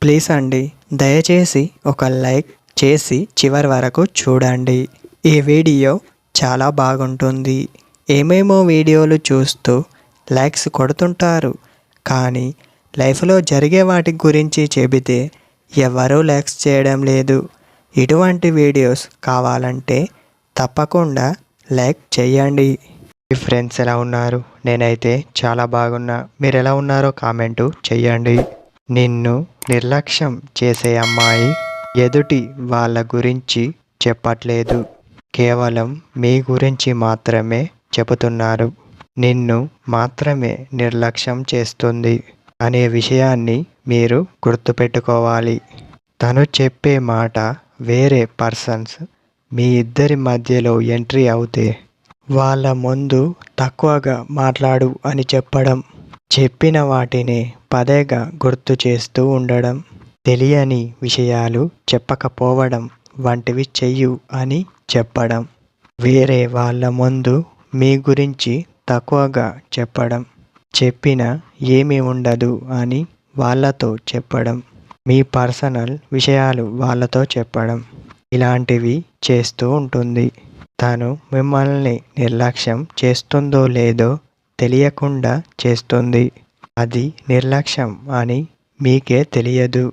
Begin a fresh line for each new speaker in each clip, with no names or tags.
Please అండి, దయచేసి ఒక లైక్ చేసి చివరి వరకు చూడండి. ఈ వీడియో చాలా బాగుంటుంది. ఏమేమో వీడియోలు చూస్తూ లైక్స్ కొడుతుంటారు, కానీ లైఫ్లో జరిగే వాటి గురించి చెబితే ఎవరూ లైక్స్ చేయడం లేదు. ఇటువంటి వీడియోస్ కావాలంటే తప్పకుండా లైక్ చేయండి. మీ ఫ్రెండ్స్ ఎలా ఉన్నారు? నేనైతే చాలా బాగున్నా. మీరు ఎలా ఉన్నారో కామెంటు చెయ్యండి. నిన్ను నిర్లక్ష్యం చేసే అమ్మాయి ఎదుటి వాళ్ళ గురించి చెప్పట్లేదు, కేవలం మీ గురించి మాత్రమే చెబుతున్నారు. నిన్ను మాత్రమే నిర్లక్ష్యం చేస్తుంది అనే విషయాన్ని మీరు గుర్తుపెట్టుకోవాలి. తను చెప్పే మాట వేరే పర్సన్స్ మీ ఇద్దరి మధ్యలో ఎంట్రీ అవుతే వాళ్ళ ముందు తక్కువగా మాట్లాడు అని చెప్పడం, చెప్పిన వాటిని పదేగా గుర్తు చేస్తూ ఉండడం, తెలియని విషయాలు చెప్పకపోవడం వంటివి చెయ్యు అని చెప్పడం, వేరే వాళ్ళ ముందు మీ గురించి తక్కువగా చెప్పడం, చెప్పిన ఏమీ ఉండదు అని వాళ్ళతో చెప్పడం, మీ పర్సనల్ విషయాలు వాళ్ళతో చెప్పడం, ఇలాంటివి చేస్తూ ఉంటుంది. తను మిమ్మల్ని నిర్లక్ష్యం చేస్తుందో లేదో తెలియకుండా చేస్తుంది. అది నిర్లక్ష్యం అని మీకే తెలియదు.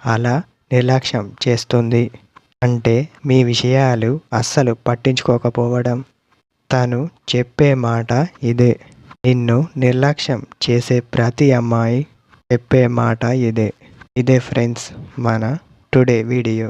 అలా నిర్లక్ష్యం చేస్తుంది అంటే మీ విషయాలు అస్సలు పట్టించుకోకపోవడం. తను చెప్పే మాట ఇదే. నిన్ను నిర్లక్ష్యం చేసే ప్రతి అమ్మాయి చెప్పే మాట ఇదే. ఇదే ఫ్రెండ్స్ మన టుడే వీడియో.